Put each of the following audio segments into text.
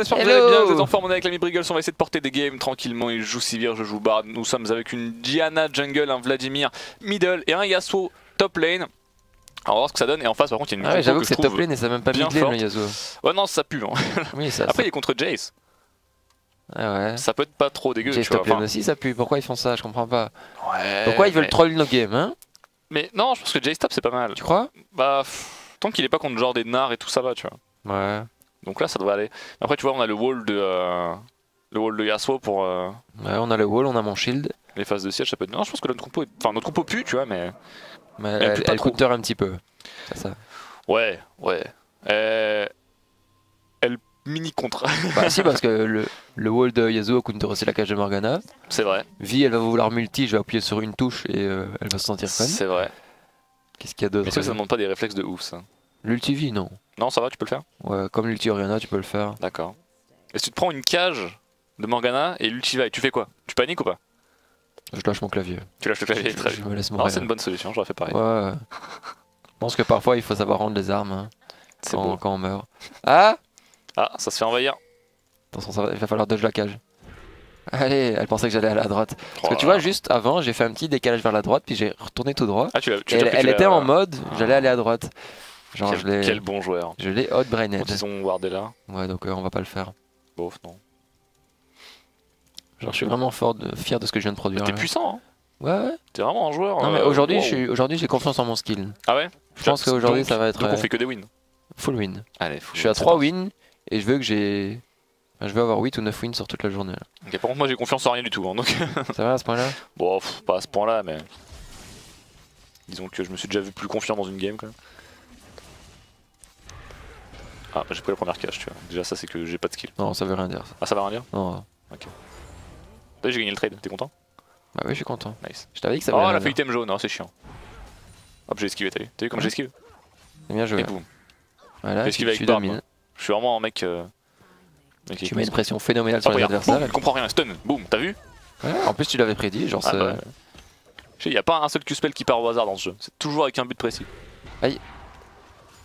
j'espère que vous allez bien, vous êtes en forme, on est avec l'ami Briggles, on va essayer de porter des games tranquillement. Il joue Sivir, je joue Bard, nous sommes avec une Diana jungle, un Vladimir middle et un Yasuo top lane. On va voir ce que ça donne et en face par contre il y a une compo j'avoue que que c'est top lane et ça même pas mid lane le Yasuo. Ouais non ça pue hein. Oui, ça, après il est contre Jace. Ouais. Ça peut être pas trop dégueu. Jace top lane aussi ça pue, pourquoi ils font ça, je comprends pas. Ouais. Pourquoi ils veulent troll nos games hein. Mais non je pense que Jace top c'est pas mal. Tu crois? Bah tant qu'il est pas contre genre des nards et tout ça va tu vois. Ouais. Donc là ça devrait aller. Après tu vois on a le wall de Yasuo pour ouais on a le wall, on a mon shield. les phases de siège ça peut être... Non je pense que notre compo est... Enfin notre compo pue tu vois mais elle counter un petit peu. C'est ça. Ouais. Elle mini contre. Bah si parce que le wall de Yasuo counter aussi la cage de Morgana. C'est vrai. Vi elle va vouloir multi, je vais appuyer sur une touche et elle va se sentir fun. C'est vrai. Qu'est-ce qu'il y a d'autre? Mais ça demande pas des réflexes de ouf ça. L'ulti Vi non. Non ça va tu peux le faire? Ouais comme l'ulti Orianna tu peux le faire. D'accord. Et si tu te prends une cage de Morgana et l'ulti va, tu fais quoi? Tu paniques ou pas? Je lâche mon clavier. Tu lâches le clavier, très Je bien. me laisse mourir. C'est une bonne solution, j'aurais fait pareil. Ouais. Je pense que parfois il faut savoir rendre les armes hein, quand on meurt. Ah, ça se fait envahir. Attention, il va falloir dodge la cage. Allez, elle pensait que j'allais aller à la droite. Parce que tu vois, juste avant, j'ai fait un petit décalage vers la droite, puis j'ai retourné tout droit. Ah, elle était en mode, j'allais aller à droite. Genre, quel bon joueur. Je l'ai hot brained. Ils ont wardé là. Ouais, donc on va pas le faire. Bof, non. Genre, je suis vraiment fier de ce que je viens de produire. T'es puissant, hein. Ouais. T'es vraiment un joueur. Non, mais aujourd'hui, j'ai confiance en mon skill. Ah ouais? Je pense qu'aujourd'hui, ça va être. Donc on fait que des wins. Full win. Allez, je suis à 3 wins et je veux que j'ai. Je veux avoir 8 ou 9 wins sur toute la journée. Là. Ok, par contre, moi j'ai confiance en rien du tout. Hein, donc... Ça va à ce point-là? Bon, pas à ce point-là, mais. Disons que je me suis déjà vu plus confiant dans une game quand même. Ah, j'ai pris la première cage, tu vois. Déjà, ça c'est que j'ai pas de skill. Non, ça veut rien dire. Ça. Ah, ça va rien dire? Non. Ok. J'ai gagné le trade, t'es content? Bah oui, je suis content. Nice. Je t'avais dit que ça veut rien dire. Oh, la feuille item jaune, c'est chiant. Hop, j'ai esquivé, t'as vu comme j'esquive? C'est bien joué. Et boum. Voilà, tu domines. Je suis vraiment un mec. Tu mets une pression phénoménale sur les adversaires. Je comprends rien, stun, boum, t'as vu? Ouais, en plus, tu l'avais prédit, genre ça. Bah, y a pas un seul Q-spell qui part au hasard dans ce jeu, c'est toujours avec un but précis. Aïe.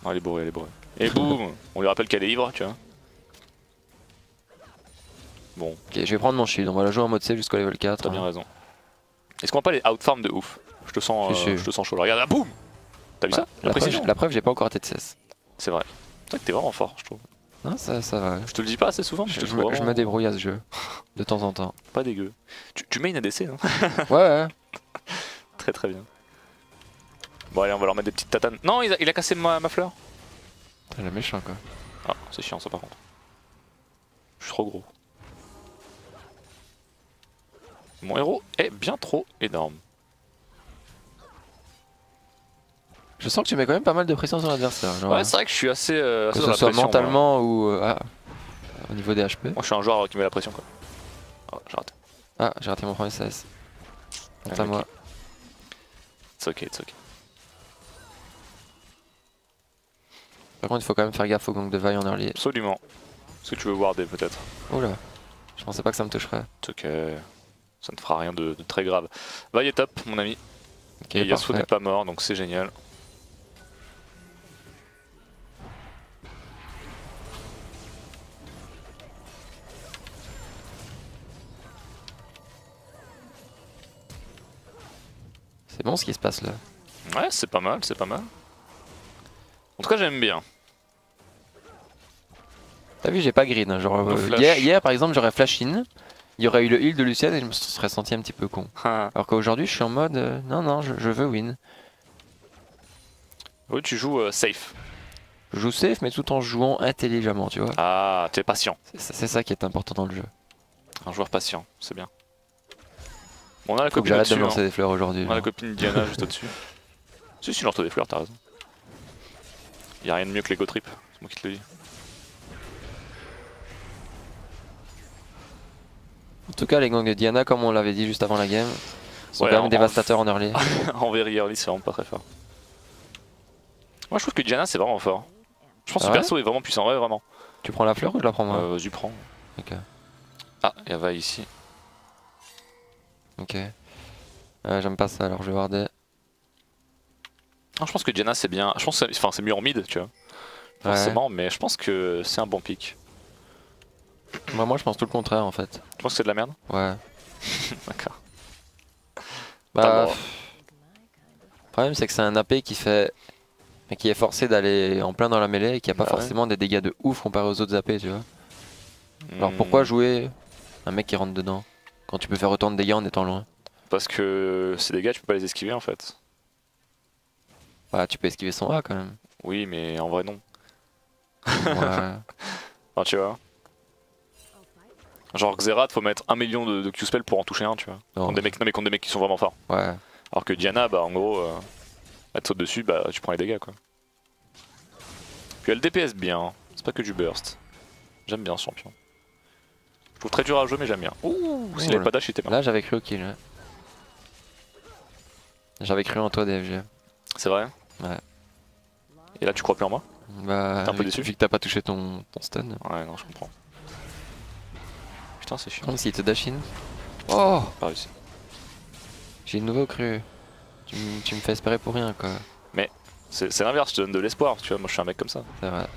Non, elle est bourrée, elle est bourrée. Et boum, on lui rappelle qu'elle est ivre, tu vois. Bon. Ok, je vais prendre mon shield, on va la jouer en mode C jusqu'au level 4. T'as bien raison. Est-ce qu'on va pas les outfarm de ouf? Je te sens chaud là. Regarde là, boum! T'as vu ça? La preuve, j'ai pas encore été de 16. C'est vrai. C'est vrai que t'es vraiment fort, je trouve. Non, ça va. Je te le dis pas assez souvent, mais je me débrouille à ce jeu. De temps en temps. Pas dégueu. Tu main ADC, hein? Ouais. Très très bien. Bon, allez, on va leur mettre des petites tatanes. Non, il a cassé ma fleur. C'est le méchant, quoi. Ah, c'est chiant, ça, par contre. Je suis trop gros. Mon héros est bien trop énorme. Je sens que tu mets quand même pas mal de pression sur l'adversaire. Ouais, c'est vrai que je suis assez. Que ce soit mentalement ou au niveau des HP. Moi, je suis un joueur qui met la pression, quoi. Oh, j'ai raté. Ah, j'ai raté mon premier CS. C'est à moi. C'est ok, c'est ok. Par contre, il faut quand même faire gaffe au gang de Vi en early. Absolument. Est-ce que tu veux warder peut-être? Oula, je pensais pas que ça me toucherait. C'est ok. Ça ne fera rien de très grave. Vi est top, mon ami. Ok, et Yasuo n'est pas mort, donc c'est génial. C'est bon ce qui se passe là. Ouais, c'est pas mal, c'est pas mal. En tout cas, j'aime bien. T'as vu, j'ai pas green. Genre, hier, par exemple, j'aurais flash in. Il y aurait eu le heal de Lucian et je me serais senti un petit peu con. Alors qu'aujourd'hui, je suis en mode non, je veux win. Oui, tu joues safe. Je joue safe, mais tout en jouant intelligemment, tu vois. Ah, t'es patient. C'est ça qui est important dans le jeu. Un joueur patient, c'est bien. Bon, on a la Faut copine que j'arrête de me hein. lancer des fleurs aujourd'hui. On a la copine Diana juste au-dessus. Si, lance des fleurs, t'as raison. Y'a rien de mieux que l'ego trip, c'est moi qui te le dis. En tout cas, les gangs de Diana, comme on l'avait dit juste avant la game, sont quand même dévastateurs en early. En very early, c'est vraiment pas très fort. Moi, je trouve que Diana, c'est vraiment fort. Je pense que ce perso est vraiment puissant, ouais, vraiment. Tu prends la fleur ou je la prends moi? Vas-y, prends. Ok. Ah, il y a Va ici. Ok. J'aime pas ça, alors je vais warder. Non, je pense que Diana c'est bien. Je pense que c'est mieux en mid, tu vois. Forcément, mais je pense que c'est un bon pick. Moi je pense tout le contraire en fait. Tu penses que c'est de la merde? Ouais. D'accord. Bah, le problème c'est que c'est un AP qui fait... qui est forcé d'aller en plein dans la mêlée et qui a pas forcément des dégâts de ouf comparé aux autres AP, tu vois. Alors pourquoi jouer un mec qui rentre dedans quand tu peux faire autant de dégâts en étant loin? Parce que ces dégâts tu peux pas les esquiver en fait. Bah tu peux esquiver son A quand même. Oui mais en vrai non. Ouais. Enfin, tu vois. Genre Xerath faut mettre 1 million de Q-spell pour en toucher un, tu vois. Contre des mecs, non mais contre des mecs qui sont vraiment forts. Ouais. Alors que Diana, bah en gros, elle te saute dessus, bah tu prends les dégâts quoi. Puis elle DPS bien, c'est pas que du burst. J'aime bien ce champion. Je trouve très dur à jouer mais j'aime bien. Ouh, s'il avait pas dash il était mort. Là j'avais cru au kill. Ouais. J'avais cru en toi DFG. C'est vrai? Ouais. Et là tu crois plus en moi? Bah, t'es un peu déçu? Vu que t'as pas touché ton stun. Ouais non je comprends. Putain c'est chiant. Comme s'il te dash in. Oh, Pas réussi. j'ai une nouveau cru. Tu me fais espérer pour rien quoi. Mais c'est l'inverse, je te donne de l'espoir, tu vois, moi je suis un mec comme ça. C'est vrai. Moi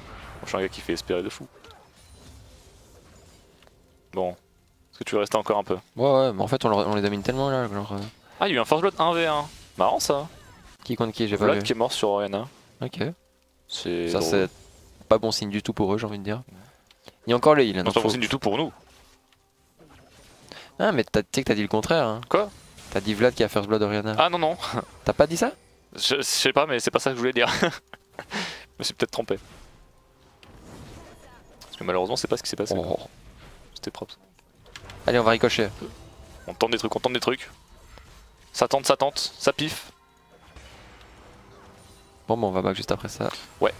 je suis un gars qui fait espérer de fou. Bon, est-ce que tu veux rester encore un peu? Ouais, mais en fait on les domine tellement là. Genre, Ah, il y a eu un First Blood 1v1. Marrant ça. Qui contre qui? J'ai pas Vlad vu. qui est mort sur Oriana. Ok. C'est. Ça c'est pas bon signe du tout pour eux, j'ai envie de dire. Il y a encore le heal. Non, c'est pas bon signe du tout pour nous. Ah, mais tu sais que t'as dit le contraire. Hein. Quoi? T'as dit Vlad qui a First Blood Oriana. Ah non, non. T'as pas dit ça? Je sais pas, mais c'est pas ça que je voulais dire. Je me suis peut-être trompé. Parce que malheureusement, c'est pas ce qui s'est passé. Oh. C'était propre. Allez, on va ricocher. On tente des trucs, on tente des trucs. Ça tente, ça piffe. Bon, on va back juste après ça. Ouais.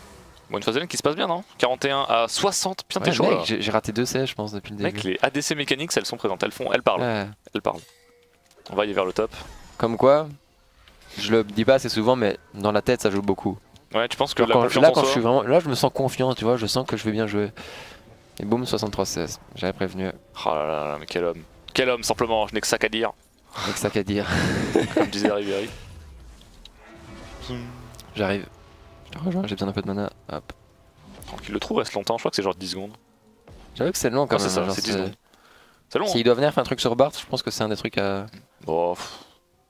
Bon, une phase de lane qui se passe bien, non? 41 à 60. Putain, t'es chaud là. J'ai raté 2 CS, je pense, depuis le début. Mec, les ADC mécaniques, elles sont présentes. Elles parlent. Ouais. Elles parlent. On va y aller vers le top. Comme quoi, je le dis pas assez souvent, mais dans la tête, ça joue beaucoup. Ouais, tu penses que genre la confiance là, en quand soi... je suis vraiment, là, je me sens confiant, tu vois, je sens que je vais bien jouer. Et boum, 63 CS. J'avais prévenu. Oh là là là, mais quel homme. Quel homme, simplement, je n'ai que ça qu'à dire. Avec ça qu'à dire. Comme disait Ribéry. J'arrive. Je te rejoins, j'ai besoin d'un peu de mana. Hop. Tranquille, le trou reste longtemps, je crois que c'est genre 10 secondes. J'avoue que c'est long quand Ah, même. c'est ça, c'est 10 secondes. C'est long. S'il doit venir faire un truc sur Bard, je pense que c'est un des trucs à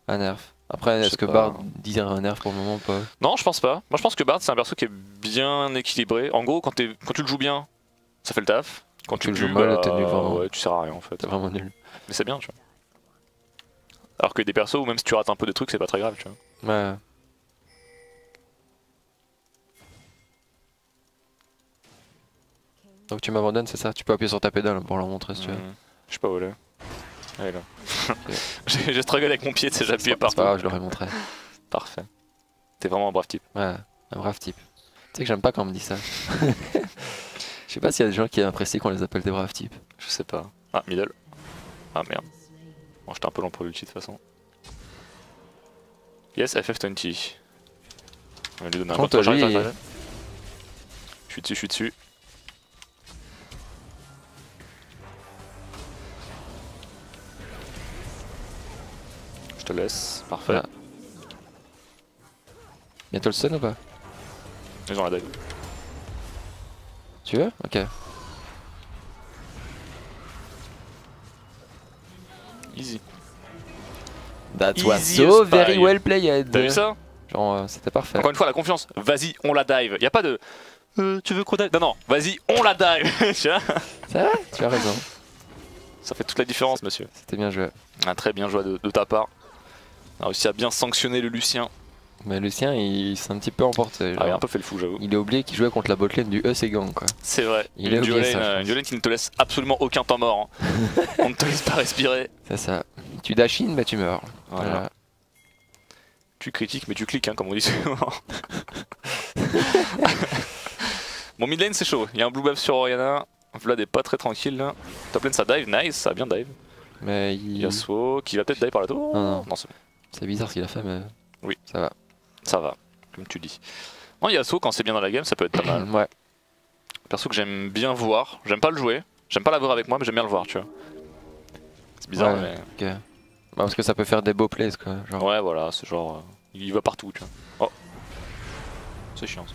nerf. Après, est-ce que Bard dit un nerf pour le moment ou pas? Non, je pense pas. Moi, je pense que Bard, c'est un perso qui est bien équilibré. En gros, quand tu le joues bien, ça fait le taf. Quand tu le joues mal, t'es nul vraiment. Ouais, tu sers à rien en fait. T'es vraiment nul. Mais c'est bien, tu vois. Alors que des persos où même si tu rates un peu des trucs, c'est pas très grave, tu vois. Ouais. Donc tu m'abandonnes, c'est ça? Tu peux appuyer sur ta pédale pour leur montrer si tu veux. Je sais pas où elle est. Elle est là. J'ai struggle avec mon pied, tu sais, j'appuyais partout. C'est pas grave, je leur ai montré. Parfait. T'es vraiment un brave type. Ouais, un brave type. Tu sais que j'aime pas quand on me dit ça. Je sais pas s'il y a des gens qui apprécient qu'on les appelle des braves types. Je sais pas. Ah, middle. Ah merde. Bon, j'étais un peu lent pour l'ulti de toute façon. Yes, FF20. On va lui donner un contre, j'arrive. Je suis dessus. Je te laisse, parfait. Voilà. Bientôt le stun ou pas? Ils ont la dive. Tu veux? Ok. Easy. That was Easy so as pie. very well played. T'as vu ça? Genre c'était parfait. Encore une fois la confiance. Vas-y, on la dive. Y'a pas de tu veux qu'on dive? Non non, vas-y, on la dive. Tu vois? C'est vrai? Tu as raison. Ça fait toute la différence, monsieur. C'était bien joué. Ah, très bien joué de ta part. On a réussi à bien sanctionner le Lucien. Mais Lucien, il s'est un petit peu emporté. Ah, il a un peu fait le fou, j'avoue. Il a oublié qu'il jouait contre la botlane du Gang quoi. C'est vrai. Une duo lane qui ne te laisse absolument aucun temps mort. Hein. On ne te laisse pas respirer. C'est ça. Tu dash in, bah tu meurs. Voilà. Tu critiques, mais tu cliques, hein, comme on dit souvent. Bon, mid lane, c'est chaud. Il y a un blue buff sur Oriana. Vlad est pas très tranquille là. Top lane, ça dive, nice, ça a bien dive. Mais Yasuo qui va peut-être dive par la tour. Non, c'est bon. C'est bizarre ce qu'il a fait, mais. Oui. Ça va. Ça va, comme tu dis. Non, Yasuo, quand c'est bien dans la game, ça peut être pas mal. Ouais. Perso que j'aime bien voir. J'aime pas le jouer. J'aime pas l'avoir avec moi, mais j'aime bien le voir, tu vois. C'est bizarre, ouais, mais. Ok. Bah, parce que ça peut faire des beaux plays, quoi. Genre. Ouais, voilà, c'est genre. Il va partout, tu vois. Oh. C'est chiant ça.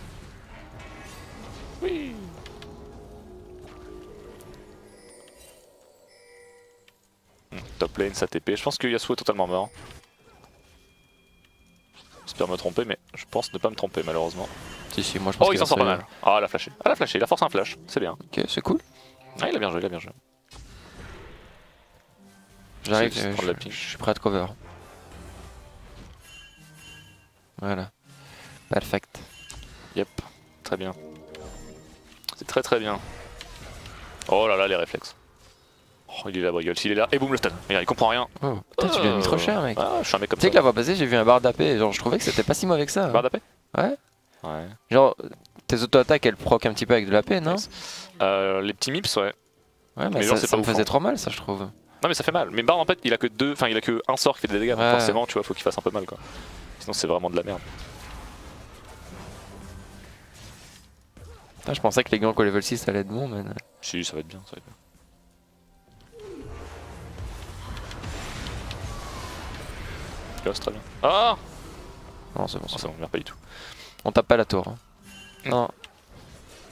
Oui. top lane, sa TP. Je pense que Yasuo est totalement mort. J'espère me tromper, mais je pense ne pas me tromper malheureusement. Si, moi je pense il s'en sort pas mal. Ah, elle a flashé. Elle a flashé, il a forcé un flash, c'est bien. Ok, c'est cool. Ah, il a bien joué, il a bien joué. J'arrive, je suis prêt à te cover. Voilà. Perfect. Yep, très bien. C'est très très bien. Oh là là, les réflexes. Oh, il est là, Briggle, s'il est là, et boum le stun. Regarde, il comprend rien. Oh, putain, tu lui as mis trop cher, mec. Ah, je suis un mec comme ça. Tu sais que la fois passée, j'ai vu un bar d'AP, genre je trouvais que c'était pas si mauvais que ça. Barre d'AP? Ouais. Ouais. Genre, tes auto-attaques elles proc un petit peu avec de l'AP, non? Les petits mips, ouais. Ouais, mais ça me faisait trop mal, ça, je trouve. Non, mais ça fait mal. Mais Bard, en fait, il a que un sort qui fait des dégâts. Ouais. Forcément, tu vois, faut qu'il fasse un peu mal, quoi. Sinon, c'est vraiment de la merde. Putain, je pensais que les gants au level 6 ça allait être bon, mais. Si, ça va être bien, ça va être bien. Là, c'est très bien. Ah! Non, c'est bon, C'est bon, merde, pas du tout. On tape pas la tour. Hein. Non.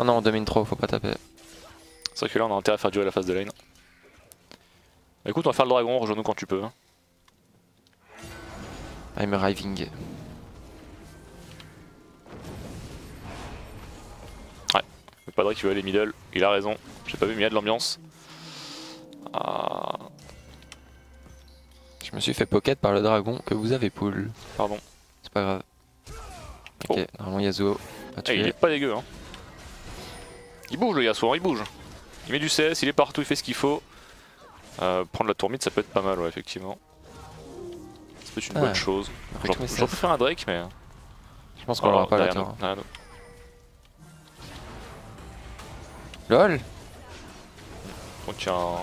Non, on domine trop, faut pas taper. C'est vrai que là, on a intérêt à faire durer la phase de lane. Écoute, on va faire le dragon, rejoins-nous quand tu peux. I'm arriving. Ouais, le Padre qui veut aller middle, il a raison. J'ai pas vu, mais il y a de l'ambiance. Ah. Je me suis fait pocket par le dragon que vous avez pull. Pardon. C'est pas grave. Ok, normalement Yasuo a tué. Il est pas dégueu, hein. Il bouge le Yasuo, il bouge. Il met du CS, il est partout, il fait ce qu'il faut. Prendre la tour mid, ça peut être pas mal, ouais, effectivement. Ça peut être une bonne chose. J'aurais pu faire un Drake, mais. Je pense qu'on l'aura pas la tour. LOL.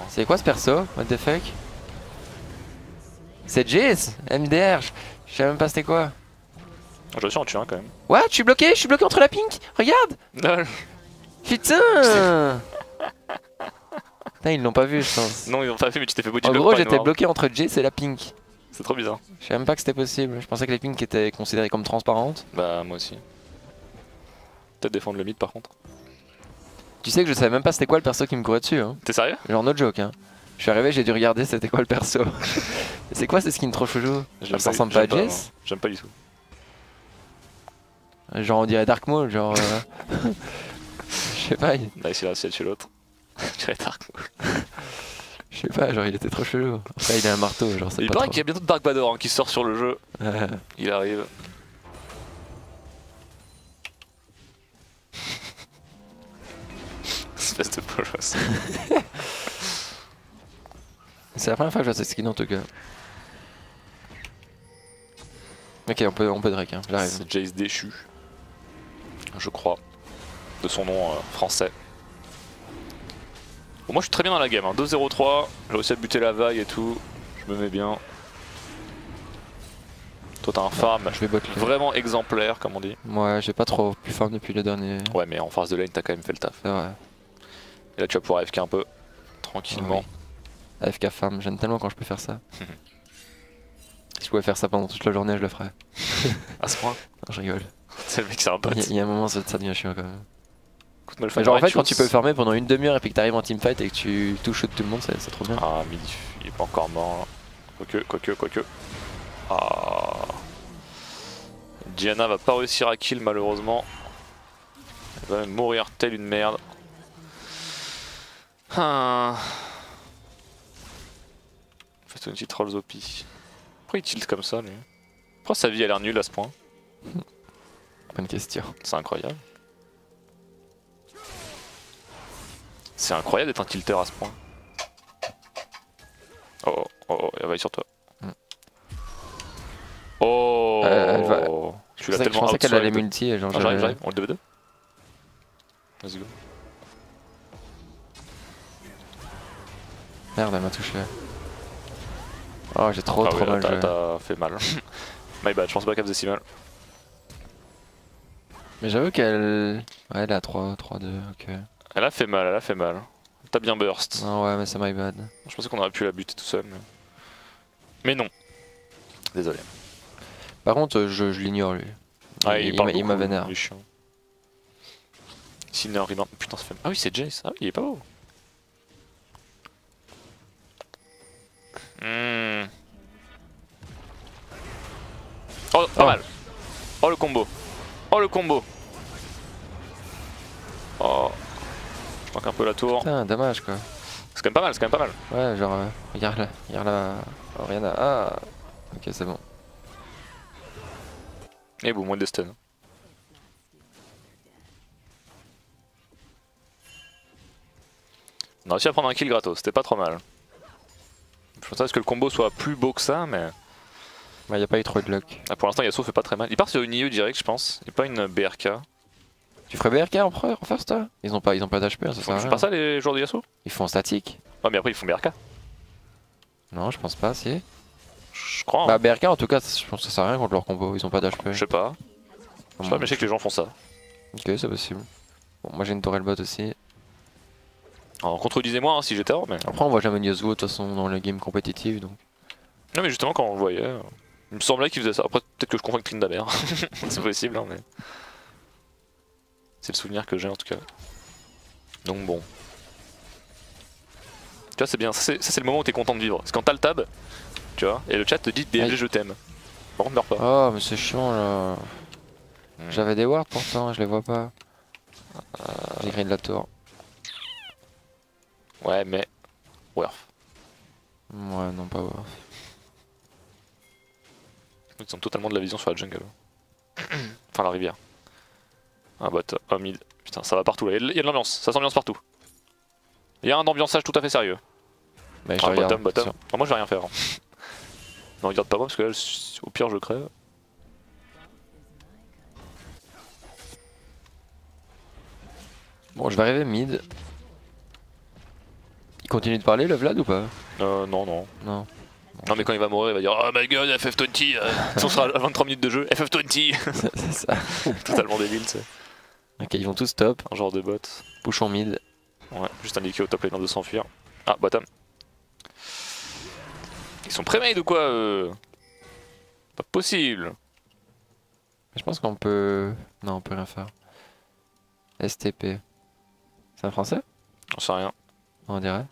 C'est quoi ce perso? What the fuck? C'est Jace MDR, je sais même pas c'était quoi. Je réussis à en tuer un quand même. What? Je suis bloqué entre la pink. Regarde. LOL. Putain. Putain, ils l'ont pas vu, je pense. Non, ils l'ont pas vu, mais tu t'es fait body En block. gros, j'étais bloqué entre Jace et la pink. C'est trop bizarre. Je savais même pas que c'était possible. Je pensais que les pinks étaient considérées comme transparentes. Bah, moi aussi. Peut-être défendre le mid par contre. Tu sais que je savais même pas c'était quoi le perso qui me courait dessus. Hein. T'es sérieux? Genre no joke. Hein. Je suis arrivé, j'ai dû regarder c'était quoi le perso. C'est quoi ces skins trop chouchou? Ça ressemble pas à Jace? J'aime pas du tout. Genre on dirait Dark Maul, genre. Je sais pas. Là, il a réussi à tuer l'autre. Je dirais Dark Maul. Je sais pas, genre il était trop chelou. Après il a un marteau, genre c'est pas. Il paraît qu'il y a bientôt Dark Vador hein, qui sort sur le jeu. Il arrive. Espèce de polos. C'est la première fois que je vois cette skin en tout cas. Ok, on peut Drake, hein. J'arrive. C'est Jace déchu. Je crois. De son nom français. Bon, moi je suis très bien dans la game, hein. 2-0-3, j'ai réussi à buter la vague et tout. Je me mets bien. Toi t'as un farm je vais vraiment exemplaire comme on dit. Ouais, j'ai pas trop pu farm depuis le dernier. Ouais mais en face de lane t'as quand même fait le taf. C'est vrai. Et là tu vas pouvoir AFK un peu, tranquillement. Oui. AFK farm, j'aime tellement quand je peux faire ça. Si je pouvais faire ça pendant toute la journée, je le ferais. À ce point? Non, je rigole. C'est le mec, c'est un pote. Il y a un moment ça devient chiant quand même. Écoute, genre en fait quand tu peux farmer pendant une demi-heure et puis que t'arrives en teamfight et que tu touches tout le monde, c'est trop bien. Ah midi, il est pas encore mort. Quoique. Ah. Diana va pas réussir à kill malheureusement. Elle va même mourir telle une merde. Ah. Faites une petite rolls OP. Pourquoi il tilt comme ça lui? Pourquoi sa vie a l'air nulle à ce point? Bonne question. C'est incroyable. C'est incroyable d'être un tilter à ce point. Oh, elle va aller sur toi. Oh, elle va... Tu l'as tellement je pensais qu'elle allait multi et genre j'arrive, on le 2v2. Vas-y go. Merde, elle m'a touché. Oh, j'ai trop mal joué. T'as fait mal. My bad, je pense pas qu'elle faisait si mal. Mais j'avoue qu'elle... Ouais, elle est à 3-2, ok. Elle a fait mal, T'as bien burst. Non, ouais, mais c'est my bad. Je pensais qu'on aurait pu la buter tout seul. Mais non. Désolé. Par contre, je l'ignore lui. Ah, il m'a vénère. Il est chiant. Sinner, putain, ça fait... Ah oui, c'est Jace. Ah oui, il est pas beau. Pas mal. Oh le combo. Oh le combo. Oh. Je manque un peu la tour. Putain, dommage quoi. C'est quand même pas mal, c'est quand même pas mal. Ouais, genre, regarde là, regarde là. Oh, rien à. Ah. Ok, c'est bon. Et bon, moins de stun. On a réussi à prendre un kill gratos, c'était pas trop mal. Je pensais à ce que le combo soit plus beau que ça, mais... Ouais, y a pas eu trop de luck. Ah, pour l'instant, Yasuo fait pas très mal. Il part sur une IE direct, je pense, et pas une BRK. Tu ferais BRK en first toi? Ils ont pas d'HP, ça sert à Ils font rien. pas ça les joueurs de Yasuo? Ils font statique. Ouais, mais après ils font BRK. Non, je pense pas, si. Je crois. Hein. Bah, BRK en tout cas, je pense que ça sert à rien contre leur combo, ils ont pas d'HP. Je sais pas. Je sais pas, mais je sais que les gens font ça. Ok, c'est possible. Bon, moi j'ai une tourelle bot aussi. Alors, contredisez-moi hein, si j'étais hors, mais. Après, on voit jamais Yasuo de toute façon dans le game compétitif donc. Non, mais justement, quand on le voyait, il me semblait qu'il faisait ça. Après, peut-être que je confonds avec Tryndamere. C'est possible, hein, mais. C'est le souvenir que j'ai en tout cas. Donc bon. Tu vois, c'est bien. Ça, c'est le moment où t'es content de vivre. C'est quand t'as le tab, tu vois, et le chat te dit DLG je t'aime. Par contre, meurs pas. Oh, mais c'est chiant là. J'avais des wards pourtant, je les vois pas. J'ai grillé de la tour. Ouais, mais. Worth. Ouais, non, pas worth. Ils ont totalement de la vision sur la jungle. Enfin, la rivière. Un bot, un mid. Putain, ça va partout là. Il y a de l'ambiance, ça s'ambiance partout. Il y a un ambiançage tout à fait sérieux. Mais Ah, bottom, bottom. Non, moi je vais rien faire. Non, regarde pas moi parce que là, au pire, je crève. Bon, je vais arriver mid. Il continue de parler le Vlad ou pas? Non, non. Non. Non, mais quand il va mourir, il va dire oh my god, FF20. On sera à 23 minutes de jeu, FF20. C'est ça. Totalement débile, tu sais. Ok, ils vont tous top. Un genre de bot. Bouchon mid. Ouais, juste indiqué au top laner de s'enfuir. Ah, bottom. Ils sont pré-made ou quoi Pas possible. Je pense qu'on peut. Non, on peut rien faire. STP. C'est un français? J'en sais rien. On dirait.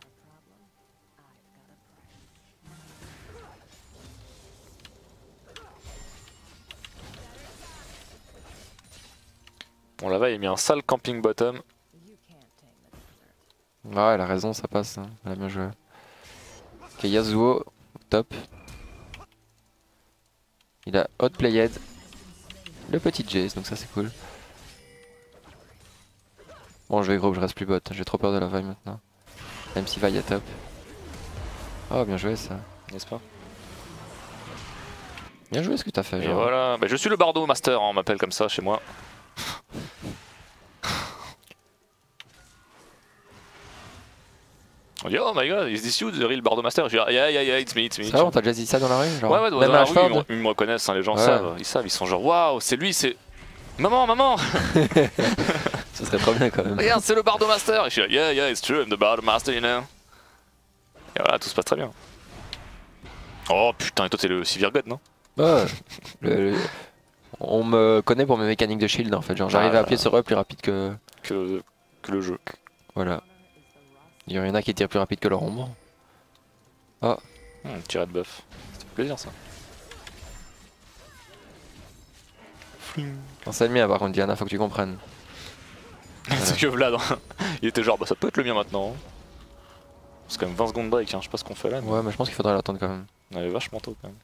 Bon, là-bas, il a mis un sale camping bottom. Ouais, elle a raison, ça passe. Hein. Elle a bien joué. Ok, Yasuo, top. Il a outplayed le petit Jace, donc ça c'est cool. Bon, je vais groupe, je reste plus bot. J'ai trop peur de la vaille maintenant. Même si vaille est top. Oh, bien joué ça. N'est-ce pas? Bien joué ce que t'as fait. Et Genre. voilà, bah, je suis le bardo master, hein, on m'appelle comme ça chez moi. On dit oh my god, is this you the real bardo master? Je dis yeah, it's me. C'est vrai, on t'a déjà dit ça dans la rue genre. Ouais, Même dans la Ashford. rue, ils me reconnaissent, hein, les gens Ouais. savent, ils sont genre waouh, c'est lui, c'est. Maman! Ce serait trop bien quand même. Regarde, c'est le bardo master! Et je dis yeah, it's true, I'm the bardo master, you know. Et voilà, tout se passe très bien. Oh putain, et toi t'es le Sivir God, non? Ouais. On me connaît pour mes mécaniques de shield en fait. Genre, j'arrive à appuyer sur eux plus rapide que le jeu. Voilà. Il y en a qui tirent plus rapide que leur ombre. Oh. Tirer de buff. Ça fait plaisir ça. Non, c'est le mien par contre, Diana, faut que tu comprennes. C'est que Vlad, hein. Il était genre bah ça peut être le mien maintenant. C'est quand même 20 secondes break, hein. Je sais pas ce qu'on fait là. Mais... Ouais, mais je pense qu'il faudrait l'attendre quand même. On avait vachement tôt quand même.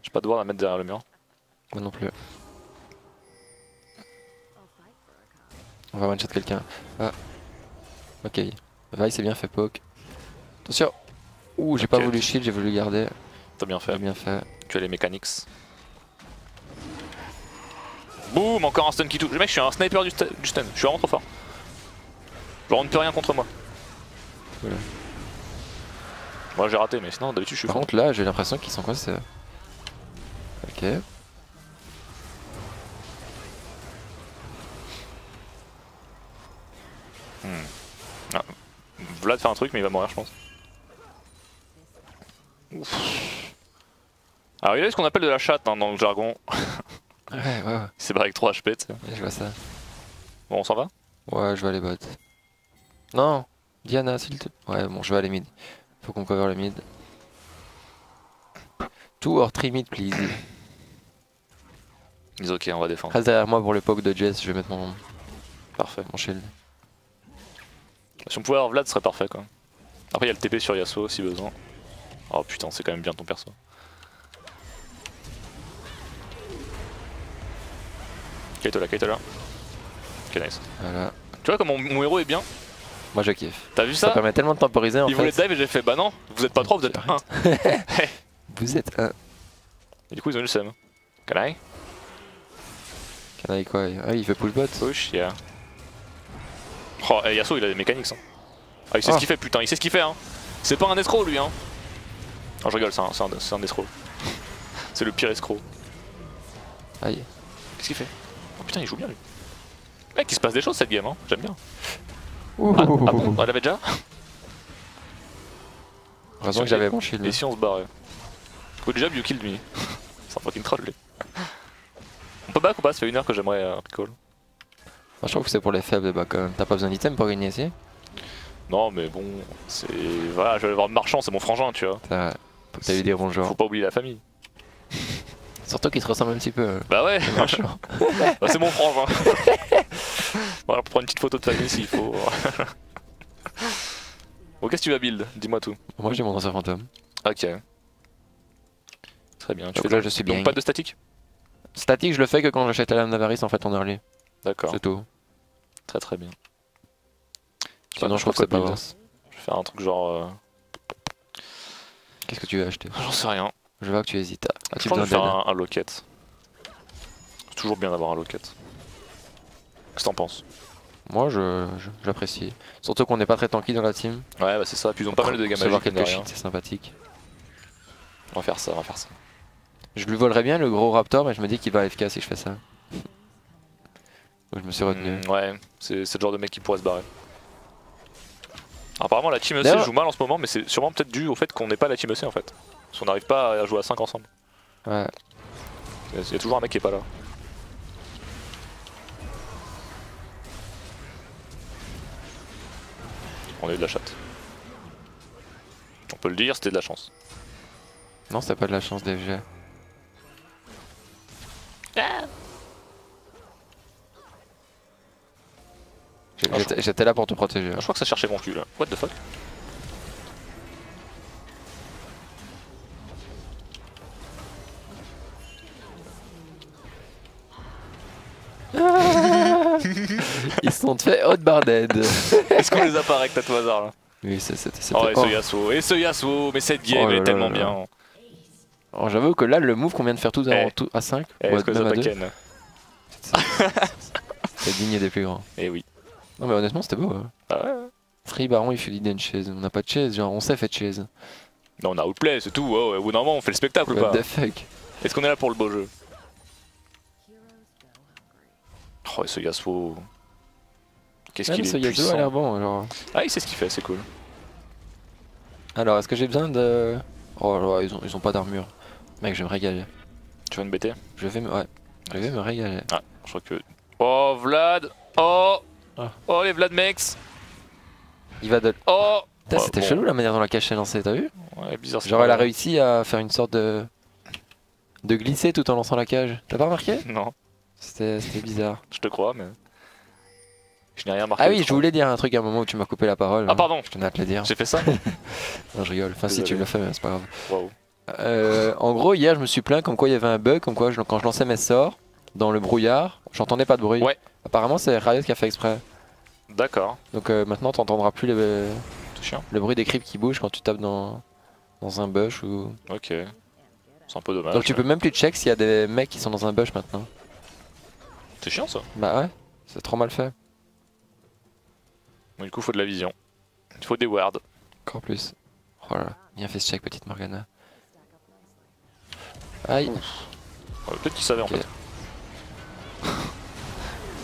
J'ai pas de devoir la mettre derrière le mur. Moi non plus. On va one-shot quelqu'un. Ah. Ok. Vi c'est bien fait poke. Attention. Ouh, j'ai pas voulu shield, j'ai voulu garder. T'as bien fait. T'as bien fait. Tu as les mechanics. Boum, encore un stun qui touche. Le mec, je suis un sniper du stun. Je suis vraiment trop fort. Genre on ne peut rien contre moi. Voilà. Moi j'ai raté, mais sinon d'habitude je suis Par fort. contre là, j'ai l'impression qu'ils sont coincés. Ok. Ah. Vlad fait un truc mais il va mourir je pense. Ouf. Alors il y a ce qu'on appelle de la chatte hein, dans le jargon. Ouais. C'est barré avec 3 HP tu sais. Ouais, je vois ça. Bon on s'en va? Ouais, je vais aller bot. Non, Diana, s'il te plaît. Ouais, bon, je vais aller mid. Faut qu'on cover le mid. 2 or 3 mid, please. Ils disent ok, on va défendre. Reste derrière moi pour le poke de Jess, je vais mettre mon Parfait. shield. Si on pouvait avoir Vlad, ce serait parfait quoi. Après, il y a le TP sur Yasuo si besoin. Oh putain, c'est quand même bien ton perso. Kaito là. Ok, nice. Voilà. Tu vois comme mon héros est bien? Moi je kiffe. T'as vu Ça ça? permet tellement de temporiser en Il fait. voulait dive et j'ai fait bah non, vous êtes pas 3, vous êtes 1. Vous êtes un. Et du coup, ils ont eu le seum. Can I? Canaille quoi? Ah, il fait push bot. Push, yeah. Oh, et Yasuo il a des mécaniques. Hein. Ah, il sait ce qu'il fait, putain, il sait ce qu'il fait. Hein. C'est pas un escroc lui. Hein. Oh, je rigole, c'est un escroc. C'est le pire escroc. Aïe. Qu'est-ce qu'il fait? Oh putain, il joue bien lui. Mec, il se passe des choses cette game, hein. J'aime bien. Ouh. Ah bon? On l'avait déjà? Heureusement que j'avais mon shield. Et si on se barrait? Good job, you killed me. C'est un fucking troll lui. On peut back ou pas? Ça fait 1 heure que j'aimerais recall. Moi, je trouve que c'est pour les faibles, bah quand même. T'as pas besoin d'item pour gagner ici? Non, mais bon, c'est. Voilà, je vais aller voir le marchand, c'est mon frangin, tu vois. T'as eu des bons joueurs. Faut pas oublier la famille. Surtout qu'ils se ressemblent un petit peu. Bah ouais, Le marchand. bah, c'est mon frangin. Voilà, pour prendre une petite photo de famille s'il faut. Bon, qu'est-ce que tu vas build? Dis-moi tout. Moi j'ai mon ancien fantôme. Ok. Très bien. Tu Donc fais là je suis bien. donc pas de statique? Statique, je le fais que quand j'achète la lame d'avarice en fait en early. D'accord. C'est tout. Très très bien. Sinon je trouve que c'est pas build. worse. Je vais faire un truc genre. Qu'est-ce que tu veux acheter? J'en sais rien. Je vois que tu hésites. Je pense que je vais faire un locket. C'est toujours bien d'avoir un locket. Qu'est-ce que t'en penses? Moi j'apprécie. Surtout qu'on n'est pas très tanky dans la team. Ouais, bah c'est ça. Puis ils ont pas mal de dégâts Recevoir magiques. quelques derrière. shit, c'est sympathique. On va faire ça, on va faire ça. Je lui volerais bien le gros raptor, mais je me dis qu'il va AFK si je fais ça. Donc je me suis retenu. Ouais, c'est le genre de mec qui pourrait se barrer. Alors, apparemment la team EC D'ailleurs- joue mal en ce moment, mais c'est sûrement peut-être dû au fait qu'on n'est pas la team EC en fait. Parce qu'on n'arrive pas à jouer à 5 ensemble. Ouais. Il y a toujours un mec qui est pas là. On a eu de la chatte. On peut le dire, c'était de la chance. Non, c'est pas de la chance DFG. J'étais là pour te protéger. Je crois que ça cherchait mon cul là. What the fuck? Ils se sont fait hot barded. Est-ce qu'on les a pas rect à tout hasard là? Oui, c'était. Oh, et ce Yasuo, et ce Yasuo, mais cette game Oh là elle est tellement là là. bien. Oh, j'avoue que là, le move qu'on vient de faire tous à 5, Est-ce que même à 2, Ken? c'est digne des plus grands. Eh oui. Non, mais honnêtement, c'était beau. Hein. Ah ouais. Free Baron, il fait l'idée de chase. On n'a pas de chase, genre on sait faire chase. Non, on a outplay, c'est tout. Oh, au bout d'un moment, on fait le spectacle ou What pas? the fuck? Est-ce qu'on est là pour le beau jeu? Oh, et ce Yasuo. Qu'est-ce qu'il Même est ce Yasuo puissant. a l'air bon. Alors, Ah, il sait ce qu'il fait, c'est cool. alors est-ce que j'ai besoin de. Oh là, ils ont pas d'armure. Mec, je vais me régaler. Tu veux une BT? Je vais me régaler. Ah, je crois que. Oh, Vlad! Oh! Ah. Oh, les Vlad mecs! Il va de. Oh! Putain, Ouais, c'était bon. chelou la manière dont la cache est lancée, t'as vu? Ouais, bizarre. Genre, elle a réussi à faire une sorte de glisser tout en lançant la cage. T'as pas remarqué? Non, C'était bizarre. je te crois, mais. Je n'ai rien marqué. Ah oui, de je trop. voulais dire un truc à un moment où tu m'as coupé la parole. Ah, hein. pardon! Je tenais à te le dire. J'ai fait ça? Non, je rigole. Enfin, si Désolé. tu me le fais, mais c'est pas grave. Waouh. En gros, hier, je me suis plaint comme quoi il y avait un bug, comme quoi quand je lançais mes sorts dans le brouillard, j'entendais pas de bruit. Ouais. Apparemment, c'est Riot qui a fait exprès. D'accord. Donc maintenant, t'entendras plus le C'est chiant. bruit des creeps qui bougent quand tu tapes dans un bush ou. Ok. C'est un peu dommage. Donc tu peux même plus check s'il y a des mecs qui sont dans un bush maintenant. C'est chiant ça. Bah ouais, c'est trop mal fait. Bon, du coup, faut de la vision. Il faut des wards. Encore plus. Oh là là, bien fait ce check, petite Morgana. Aïe. Ouais, peut-être qu'ils savaient Ok. en fait.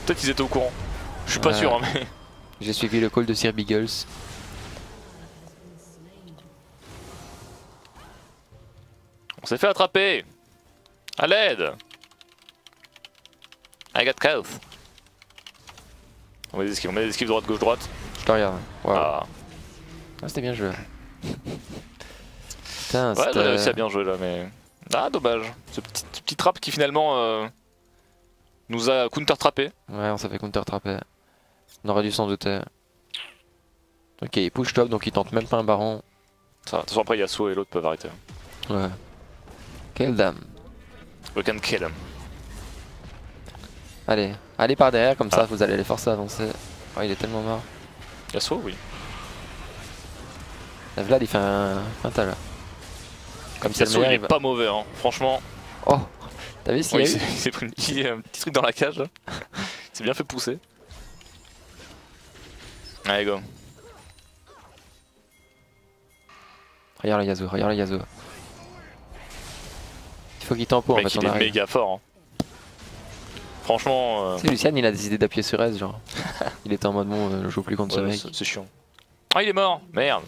Peut-être qu'ils étaient au courant. Je suis pas Ouais. sûr, hein, mais. J'ai suivi le call de Sir Beagles. On s'est fait attraper. À l'aide. I got caught. On met des esquives droite, gauche, droite. Je te regarde. Wow. Ah. Ah, c'était bien joué. Putain, Ouais, j'ai c'était. réussi à bien jouer là, mais. Ah, dommage. Ce petit trap qui finalement Nous a counter-trappé. Ouais, on s'est fait counter-trapper. On aurait dû s'en douter. Ok, il push top, donc il tente même pas un baron. Ça, de toute façon, après Yasuo et l'autre peuvent arrêter. Ouais. Quelle dame. We can kill him. Allez, allez par derrière, comme ça vous allez les forcer à avancer. Oh, il est tellement mort. Yasuo, oui. La Vlad il fait un tas là. Comme c'est le Yasuo, meilleur, il est pas mauvais, hein. Franchement. Oh, t'as vu ce qu'il y a eu? Il s'est pris un petit truc dans la cage là. Il s'est bien fait pousser. Allez, go. Regarde le Yasuo, regarde le Yasuo. Il faut qu'il tempo en Mec, fait, on il est arrive. méga fort. Hein. Franchement. Tu sais, Lucian il a décidé d'appuyer sur S, genre. Il était en mode bon, je joue plus contre ce mec. C'est chiant. Ah, il est mort. Merde.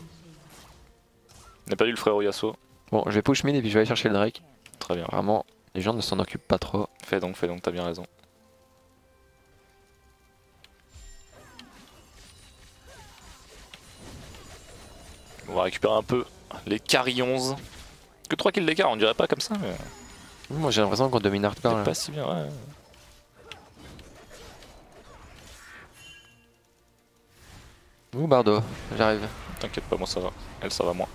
On n'a pas eu le frérot Yasuo. Bon, je vais push mid et puis je vais aller chercher le Drake. Très bien. Vraiment, les gens ne s'en occupent pas trop. Fais donc, t'as bien raison. On va récupérer un peu les carillons. Que 3 kills d'écart, on dirait pas comme ça, mais Moi j'ai l'impression qu'on domine hardcore c'est là. pas si bien, ouais. Ouh Bardo, j'arrive. T'inquiète pas, moi ça va. Elle, ça va moins.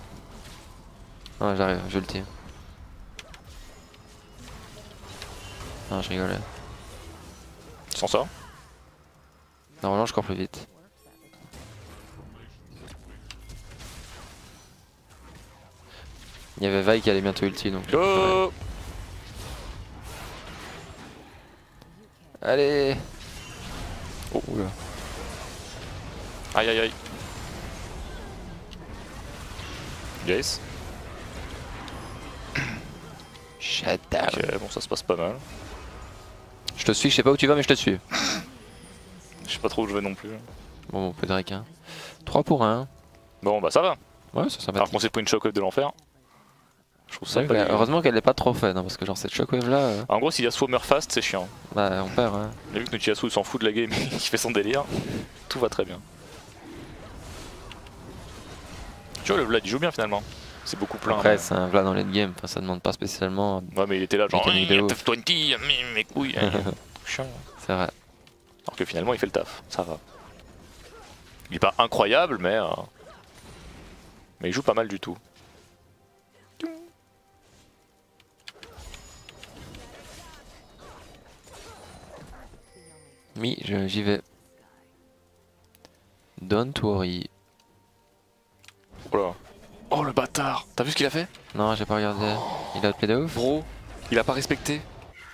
Non, j'arrive, je le tire. Non, je rigolais. Tu s'en sors? Normalement, je cours plus vite. Il y avait Vi qui allait bientôt ulti donc. Go! Allez! Oh. Oula. Aïe aïe aïe. Jace. Shut down. Ok, bon, ça se passe pas mal. Je te suis, je sais pas où tu vas, mais je te suis. Je sais pas trop où je vais non plus. Bon, peut Drake. Hein. 3 pour 1. Bon, bah ça va. Ouais, c'est Alors sympathique. qu'on s'est pris une shockwave de l'enfer. Je trouve ça Ouais, pas dégueu. heureusement qu'elle est pas trop fun, hein, parce que genre cette shockwave là, En gros, si Yasuo meurt fast, c'est chiant. bah on perd. Hein. Mais vu que notre Yasuo il s'en fout de la game, il fait son délire, tout va très bien. Tu vois, le Vlad il joue bien finalement. C'est beaucoup plein. Après, mais... c'est un Vlad dans late game, enfin, ça demande pas spécialement. Ouais, mais il était là genre mécanique de ouf. Tough 20, mes couilles. Chiant. C'est vrai. Alors que finalement il fait le taf, ça va. Il est pas incroyable, mais il joue pas mal du tout. Oui, j'y vais. Don't worry. Oh là. Oh le bâtard. T'as vu ce qu'il a fait? Non, j'ai pas regardé. Il a play de ouf. Bro, il a pas respecté.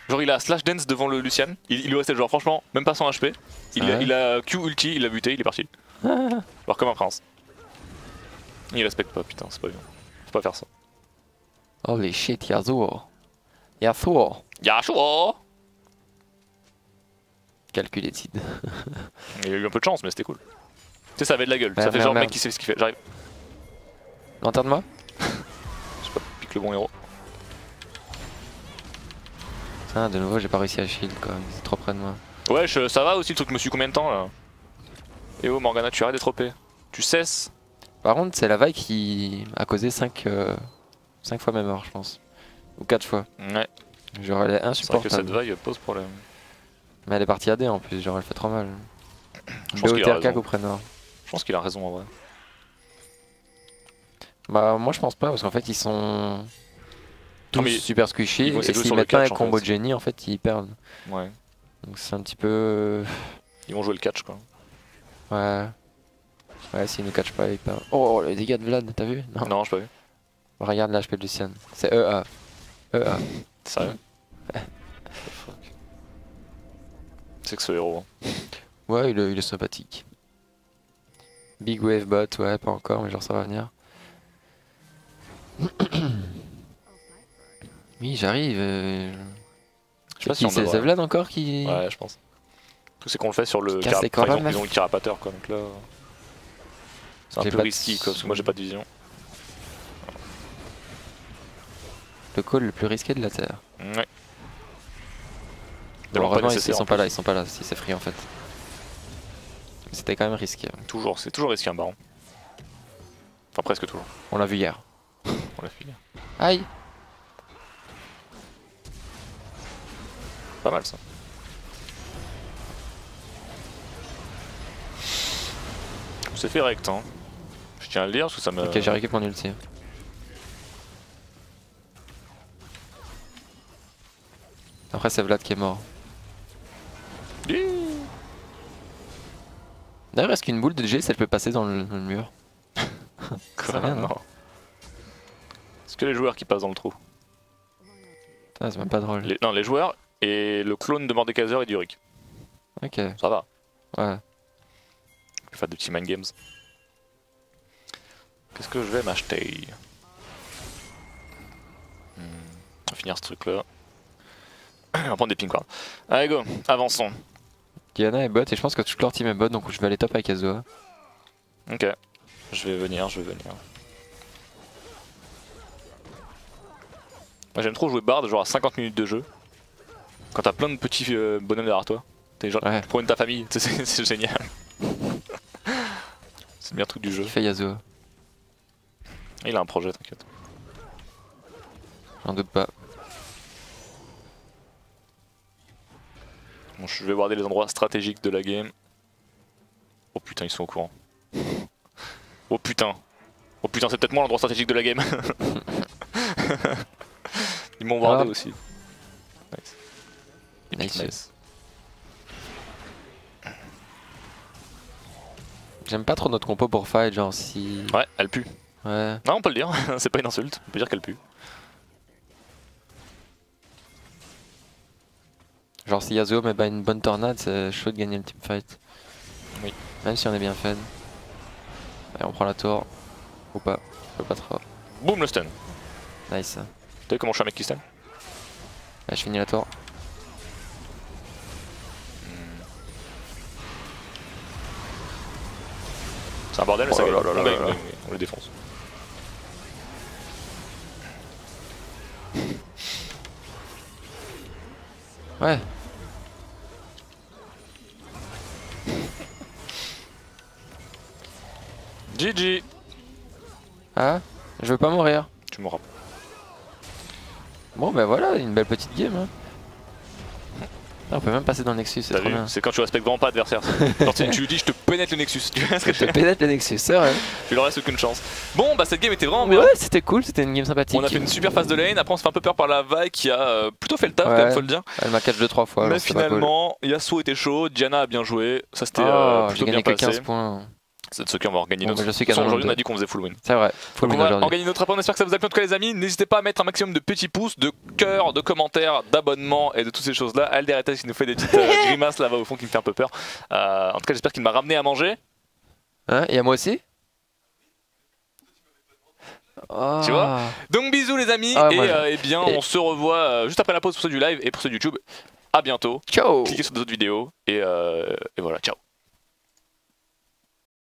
Genre il a slash dance devant le Lucian. Il lui restait genre franchement même pas 100 HP. Il a Q ulti, il a buté, il est parti. Genre comme un prince. Il respecte pas, putain, c'est pas bien. Faut pas faire ça. Holy shit, Yasuo. Yasuo. Yasuo. Calculated. Il a eu un peu de chance, mais c'était cool. Tu sais, ça avait de la gueule. Merde, Ça fait genre merde, mec qui sait ce qu'il fait. J'arrive. Lanterne-moi. Je sais pas, pique le bon héros. Ah, de nouveau, j'ai pas réussi à shield quand même. C'est trop près de moi. Ouais, ça va aussi le truc, je me suis combien de temps là? Et oh Morgana, tu arrêtes d'être OP. Tu cesses. Par contre, c'est la vague qui a causé 5 fois mes morts, je pense. Ou 4 fois. Ouais. Genre, elle est C'est vrai que insupportable. cette vague pose problème. Mais elle est partie AD en plus, genre, elle fait trop mal. Je pense qu'il a BOTRK raison. ou Prénor. Je pense qu'il a raison en vrai. Bah, moi je pense pas, parce qu'en fait, ils sont tous mais super squishy. ils vont essayer Et de jouer s'ils sur le mettent pas un catch, en combo fait. de génie, en fait, ils perdent. Ouais. Donc c'est un petit peu. Ils vont jouer le catch quoi. Ouais. Ouais, s'ils nous catchent pas, ils perdent. Oh, les dégâts de Vlad, t'as vu? Non. Non, j'ai pas vu. Regarde l'HP de Lucian. C'est EA. EA. Sérieux? Fuck. C'est que ce héros. Hein. Ouais, il est sympathique. Big Wave Bot, ouais, pas encore, mais genre ça va venir. Oui, j'arrive. Je sais pas si on C'est devrait. Vlad encore qui. Ouais, je pense. Tout c'est qu'on le fait sur le casse les par cordes, exemple, meuf. ils ont le carapateur quoi, donc là. C'est un J'ai peu pas de- risky quoi, parce que moi j'ai pas de vision. Le call le plus risqué de la Terre. Ouais. Bon, Tellement pas heureusement, ils nécessaire, sont en pas plus. là, ils sont pas là, si c'est free en fait. C'était quand même risqué. Toujours, c'est toujours risqué un baron. Enfin presque toujours. On l'a vu hier. On l'a fait. Aïe! Pas mal ça. C'est fait rect, hein. Je tiens à le dire parce que ça me... Ok, j'ai récupéré mon ulti. Après c'est Vlad qui est mort. D'ailleurs est-ce qu'une boule de G, elle peut passer dans le mur? Quoi, Ça vient, non. Est-ce que les joueurs qui passent dans le trou? Ah, c'est même pas drôle. Non, les joueurs et le clone de Mordekaiser et d'Uric. Ok. Ça va. Ouais. Je vais faire des petits mind games. Qu'est-ce que je vais m'acheter? On va finir ce truc là. On va prendre des pink wards. Allez go, avançons. Diana est bot et je pense que toute leur team est bot donc je vais aller top avec Azua. Ok. Je vais venir. Moi j'aime trop jouer Bard genre à 50 minutes de jeu. Quand t'as plein de petits bonhommes derrière toi. T'es genre Ouais. pour une ta famille, c'est génial. C'est le meilleur truc du jeu. Qui fait Yasuo? Il a un projet, t'inquiète. J'en doute pas. Bon, je vais regarder les endroits stratégiques de la game. Oh putain, ils sont au courant. Oh putain. Oh putain, c'est peut-être moi l'endroit stratégique de la game. Ils m'ont wardé aussi. Nice. J'aime pas trop notre compo pour fight, genre si... Ouais, elle pue. Ouais. Non, on peut le dire, c'est pas une insulte, on peut dire qu'elle pue. Genre si Yasuo met une bonne tornade, c'est chaud de gagner le teamfight. Oui. Même si on est bien fed. Allez, on prend la tour. Ou pas. Pas trop. Boum le stun. Nice. T'as vu comment je suis un mec qui stun? Là, je finis la tour. C'est un bordel mais ça gagne. On le défonce. Ouais. GG. Ah, je veux pas mourir. Tu mourras. Bon bah voilà, une belle petite game. Hein. Ah, on peut même passer dans le Nexus, c'est trop bien. C'est quand tu respectes vraiment pas l'adversaire. Quand tu lui dis je te pénètre le Nexus. Je te pénètre le Nexus, c'est vrai. Tu leur laisses aucune chance. Bon bah cette game était vraiment bien. Ouais, c'était cool, c'était une game sympathique. On a fait une super phase de lane, après on se fait un peu peur par la vague qui a plutôt fait le taf, quand même, faut le dire. Elle m'a catch 2-3 fois. Mais finalement, Yasuo était chaud, Diana a bien joué, ça c'était j'ai plutôt gagné bien que passé. 15 points. C'est de ceux qui on va regagner notre. Je suis Aujourd'hui on a dit qu'on faisait full win. C'est vrai, full Donc win on va en aujourd'hui. gagner notre rapport, on espère que ça vous a plu en tout cas les amis. N'hésitez pas à mettre un maximum de petits pouces, de cœurs, de commentaires, d'abonnements et de toutes ces choses là. Alderetas qui nous fait des petites grimaces là-bas au fond qui me fait un peu peur. En tout cas j'espère qu'il m'a ramené à manger. Hein, et à moi aussi? Oh. Tu vois? Donc bisous les amis et bien on se revoit juste après la pause pour ceux du live et pour ceux du YouTube. À bientôt. Ciao. Cliquez sur d'autres vidéos et voilà, ciao.